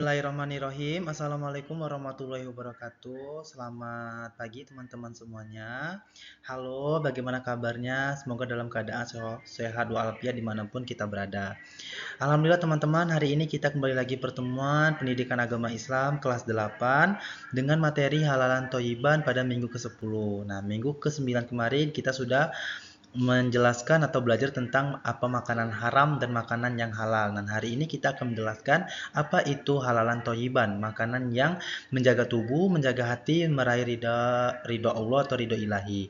Bismillahirrahmanirrahim. Assalamualaikum warahmatullahi wabarakatuh. Selamat pagi teman-teman semuanya. Halo, bagaimana kabarnya? Semoga dalam keadaan sehat walafiat dimanapun kita berada. Alhamdulillah teman-teman, hari ini kita kembali lagi pertemuan pendidikan agama Islam kelas 8 dengan materi halalan Thoyiban pada minggu ke-10. Nah, minggu ke-9 kemarin kita sudah menjelaskan atau belajar tentang apa makanan haram dan makanan yang halal. Dan hari ini kita akan menjelaskan apa itu halalan Thoyiban, makanan yang menjaga tubuh, menjaga hati, meraih ridho Allah atau ridho ilahi.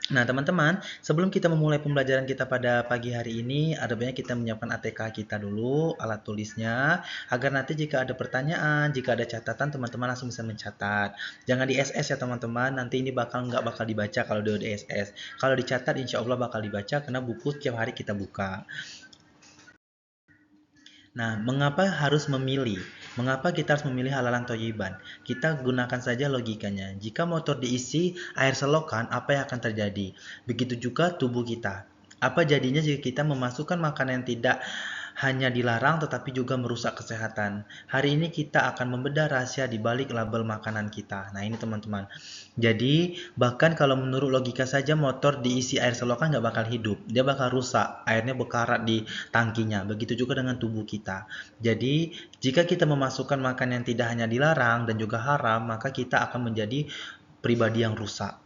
Nah teman-teman, sebelum kita memulai pembelajaran kita pada pagi hari ini, ada baiknya kita menyiapkan ATK kita dulu, alat tulisnya, agar nanti jika ada pertanyaan, jika ada catatan, teman-teman langsung bisa mencatat. Jangan di SS ya teman-teman, nanti ini nggak bakal dibaca kalau di SS. Kalau dicatat insya Allah bakal dibaca karena buku setiap hari kita buka. Nah, mengapa harus memilih? Mengapa kita harus memilih halalan Thoyiban? Kita gunakan saja logikanya. Jika motor diisi air selokan, apa yang akan terjadi? Begitu juga tubuh kita. Apa jadinya jika kita memasukkan makanan yang tidak hanya dilarang tetapi juga merusak kesehatan? Hari ini kita akan membedah rahasia di balik label makanan kita. Nah, ini teman-teman. Jadi, bahkan kalau menurut logika saja motor diisi air selokan nggak bakal hidup. Dia bakal rusak. Airnya berkarat di tangkinya. Begitu juga dengan tubuh kita. Jadi, jika kita memasukkan makanan yang tidak hanya dilarang dan juga haram, maka kita akan menjadi pribadi yang rusak.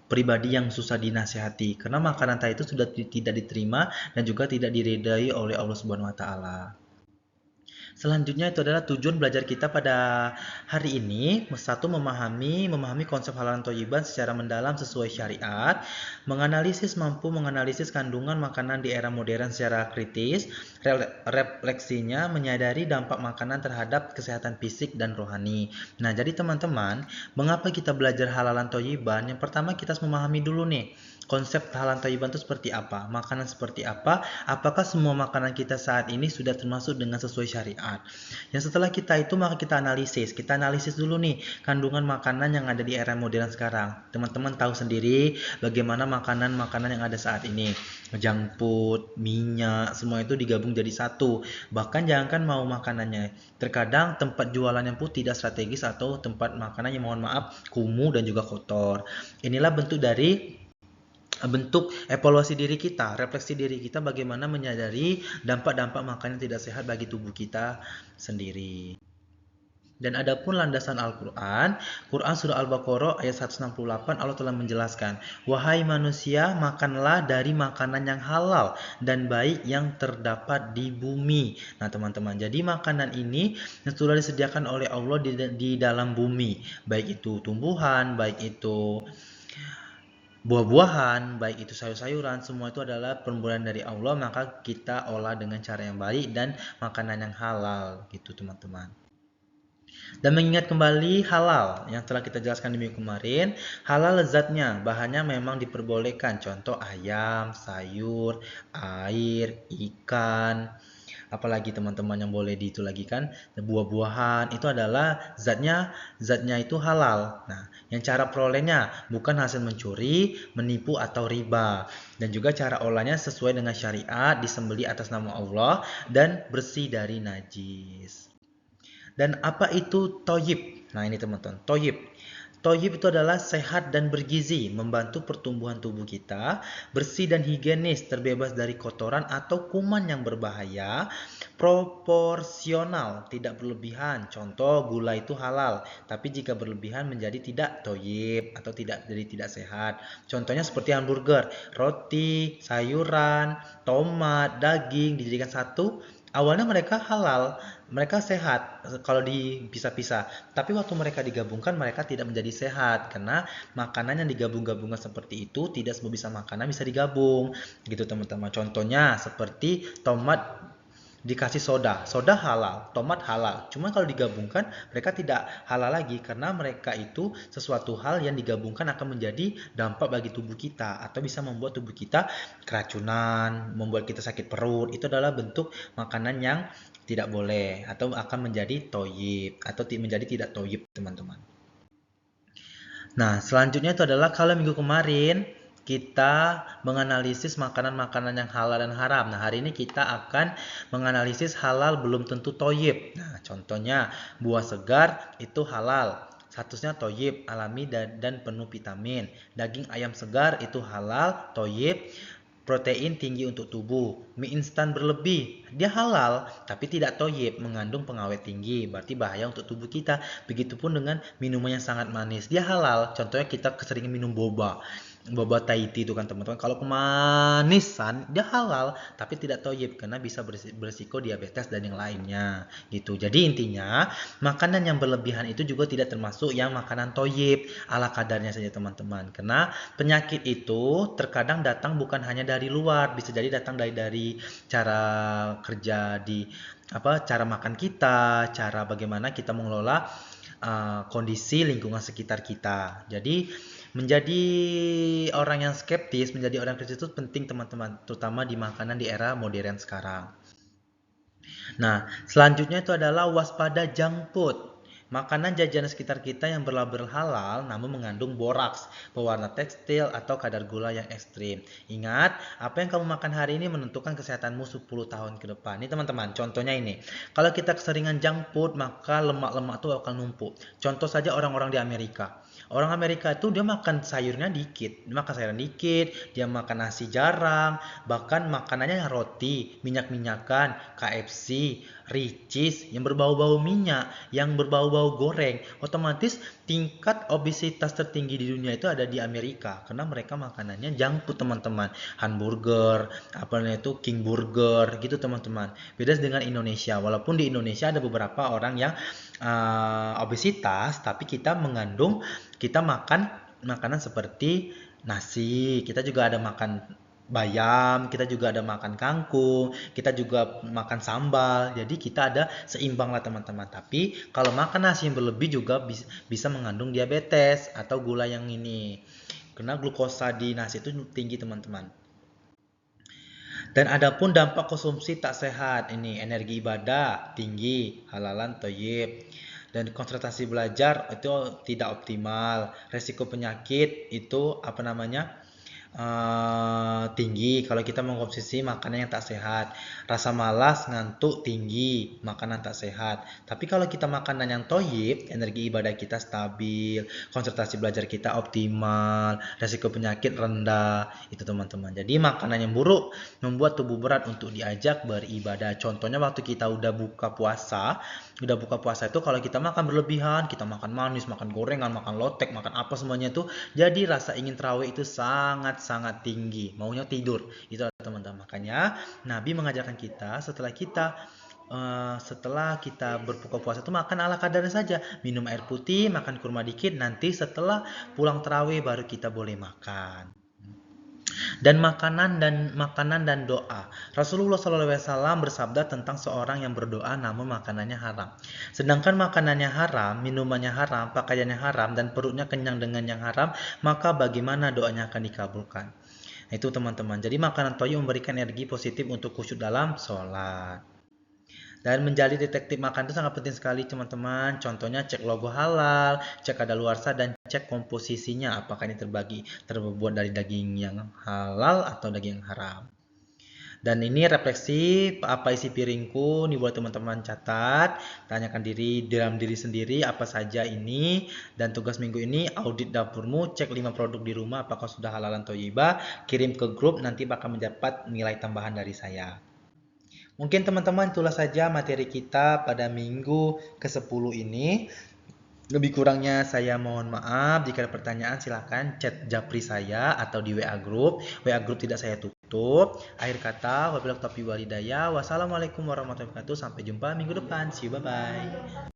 Pribadi yang susah dinasihati. Karena makanan tadi itu sudah tidak diterima dan juga tidak diridai oleh Allah Subhanahu wa taala. Selanjutnya itu adalah tujuan belajar kita pada hari ini. Satu, memahami konsep halalan Thoyiban secara mendalam sesuai syariat, mampu menganalisis kandungan makanan di era modern secara kritis, refleksinya menyadari dampak makanan terhadap kesehatan fisik dan rohani. Nah, jadi teman-teman, mengapa kita belajar halalan Thoyiban? Yang pertama kita harus memahami dulu nih, konsep halalan Thoyiban itu seperti apa, makanan seperti apa, apakah semua makanan kita saat ini sudah termasuk dengan sesuai syariat. Yang setelah kita itu maka kita analisis dulu nih kandungan makanan yang ada di era modern sekarang. Teman-teman tahu sendiri bagaimana makanan-makanan yang ada saat ini, junk food, minyak, semua itu digabung jadi satu. Bahkan jangankan mau makanannya, terkadang tempat jualannya pun tidak strategis atau tempat makanan yang mohon maaf kumuh dan juga kotor. Inilah bentuk evaluasi diri kita, refleksi diri kita bagaimana menyadari dampak-dampak makanan tidak sehat bagi tubuh kita sendiri. Dan adapun landasan Al-Quran, Quran Surah Al-Baqarah ayat 168 Allah telah menjelaskan, wahai manusia, makanlah dari makanan yang halal dan baik yang terdapat di bumi. Nah teman-teman, jadi makanan ini yang sudah disediakan oleh Allah di dalam bumi, baik itu tumbuhan, baik itu buah-buahan, baik itu sayur-sayuran, semua itu adalah pembuahan dari Allah, maka kita olah dengan cara yang baik dan makanan yang halal gitu teman-teman. Dan mengingat kembali halal yang telah kita jelaskan di minggu kemarin, halal lezatnya, bahannya memang diperbolehkan, contoh ayam, sayur, air, ikan, apalagi teman-teman yang boleh itu lagi kan, buah-buahan itu adalah zatnya itu halal. Nah, yang cara perolehnya bukan hasil mencuri, menipu atau riba, dan juga cara olahnya sesuai dengan syariat, disembeli atas nama Allah dan bersih dari najis. Dan apa itu toyib? Nah ini teman-teman, toyib. Toyib itu adalah sehat dan bergizi, membantu pertumbuhan tubuh kita, bersih dan higienis, terbebas dari kotoran atau kuman yang berbahaya, proporsional, tidak berlebihan. Contoh, gula itu halal, tapi jika berlebihan menjadi tidak toyib atau jadi tidak sehat. Contohnya seperti hamburger, roti, sayuran, tomat, daging dijadikan satu. Awalnya mereka halal, mereka sehat kalau dipisah-pisah. Tapi waktu mereka digabungkan mereka tidak menjadi sehat karena makanan yang digabung-gabungkan seperti itu tidak semua bisa makanan bisa digabung. Gitu teman-teman. Contohnya seperti tomat dikasih soda halal, tomat halal. Cuma kalau digabungkan mereka tidak halal lagi karena mereka itu sesuatu hal yang digabungkan akan menjadi dampak bagi tubuh kita atau bisa membuat tubuh kita keracunan, membuat kita sakit perut. Itu adalah bentuk makanan yang tidak boleh atau akan menjadi toyib atau menjadi tidak toyib teman-teman. Nah selanjutnya itu adalah kalau minggu kemarin kita menganalisis makanan-makanan yang halal dan haram. Nah, hari ini kita akan menganalisis halal belum tentu toyib. Nah, contohnya buah segar itu halal. Statusnya toyib, alami dan penuh vitamin. Daging ayam segar itu halal, toyib, protein tinggi untuk tubuh. Mie instan berlebih, dia halal, tapi tidak toyib, mengandung pengawet tinggi, berarti bahaya untuk tubuh kita. Begitupun dengan minuman yang sangat manis, dia halal. Contohnya kita keseringan minum boba. Boba Thai tea itu kan teman-teman. Kalau kemanisan dia halal tapi tidak toyib karena bisa berisiko diabetes dan yang lainnya gitu. Jadi intinya makanan yang berlebihan itu juga tidak termasuk yang makanan toyib, ala kadarnya saja teman-teman. Karena penyakit itu terkadang datang bukan hanya dari luar, bisa jadi datang dari cara kerja di cara makan kita, cara bagaimana kita mengelola kondisi lingkungan sekitar kita. Jadi menjadi orang yang skeptis, menjadi orang kritis itu penting teman-teman, terutama di makanan di era modern sekarang. Nah, selanjutnya itu adalah waspada junk food. Makanan jajanan sekitar kita yang berlabel halal namun mengandung boraks, pewarna tekstil, atau kadar gula yang ekstrim. Ingat, apa yang kamu makan hari ini menentukan kesehatanmu 10 tahun ke depan. Ini teman-teman, contohnya ini. Kalau kita keseringan junk food, maka lemak-lemak itu akan numpuk. Contoh saja orang-orang di Amerika. Orang Amerika itu dia makan sayurnya dikit, dia makan sayuran dikit, dia makan nasi jarang, bahkan makanannya roti, minyak-minyakan, KFC, Ricis yang berbau-bau minyak, yang berbau-bau goreng. Otomatis tingkat obesitas tertinggi di dunia itu ada di Amerika karena mereka makanannya junk food teman-teman. Hamburger, apa namanya itu King Burger gitu teman-teman. Beda dengan Indonesia. Walaupun di Indonesia ada beberapa orang yang obesitas, tapi kita makan makanan seperti nasi, kita juga ada makan bayam, kita juga ada makan kangkung, kita juga makan sambal. Jadi kita ada seimbang lah teman-teman. Tapi kalau makan nasi yang berlebih juga bisa mengandung diabetes atau gula yang ini. Karena glukosa di nasi itu tinggi teman-teman. Dan adapun dampak konsumsi tak sehat, ini energi ibadah tinggi, halalan toyib. Dan konsentrasi belajar itu tidak optimal. Resiko penyakit itu tinggi kalau kita mengkonsumsi makanan yang tak sehat. Rasa malas, ngantuk tinggi, makanan tak sehat. Tapi kalau kita makanan yang toyib, energi ibadah kita stabil, konsentrasi belajar kita optimal, resiko penyakit rendah, itu teman-teman. Jadi makanan yang buruk membuat tubuh berat untuk diajak beribadah. Contohnya waktu kita udah buka puasa itu kalau kita makan berlebihan, kita makan manis, makan gorengan, makan lotek, makan apa semuanya itu, jadi rasa ingin terawih itu sangat tinggi, maunya tidur. Itu teman-teman. Makanya Nabi mengajarkan kita setelah kita berbuka puasa itu makan ala kadarnya saja, minum air putih, makan kurma dikit, nanti setelah pulang terawih baru kita boleh makan. Dan makanan dan doa. Rasulullah SAW bersabda tentang seorang yang berdoa namun makanannya haram. Sedangkan makanannya haram, minumannya haram, pakaiannya haram, dan perutnya kenyang dengan yang haram, maka bagaimana doanya akan dikabulkan? Itu teman-teman. Jadi makanan toyib memberikan energi positif untuk khusyuk dalam sholat. Dan menjadi detektif makan itu sangat penting sekali teman-teman. Contohnya cek logo halal, cek kadaluarsa, dan cek komposisinya. Apakah ini terbuat dari daging yang halal atau daging yang haram. Dan ini refleksi apa isi piringku. Ini buat teman-teman catat. Tanyakan dalam diri sendiri apa saja ini. Dan tugas minggu ini audit dapurmu. Cek 5 produk di rumah apakah sudah halalan toyibah. Kirim ke grup, nanti bakal mendapat nilai tambahan dari saya. Mungkin teman-teman itulah saja materi kita pada minggu ke-10 ini. Lebih kurangnya saya mohon maaf. Jika ada pertanyaan silahkan chat japri saya atau di WA Group. WA Group tidak saya tutup. Akhir kata, wabillahi taufiq walhidayah. Wassalamualaikum warahmatullahi wabarakatuh. Sampai jumpa minggu depan. See you, bye-bye.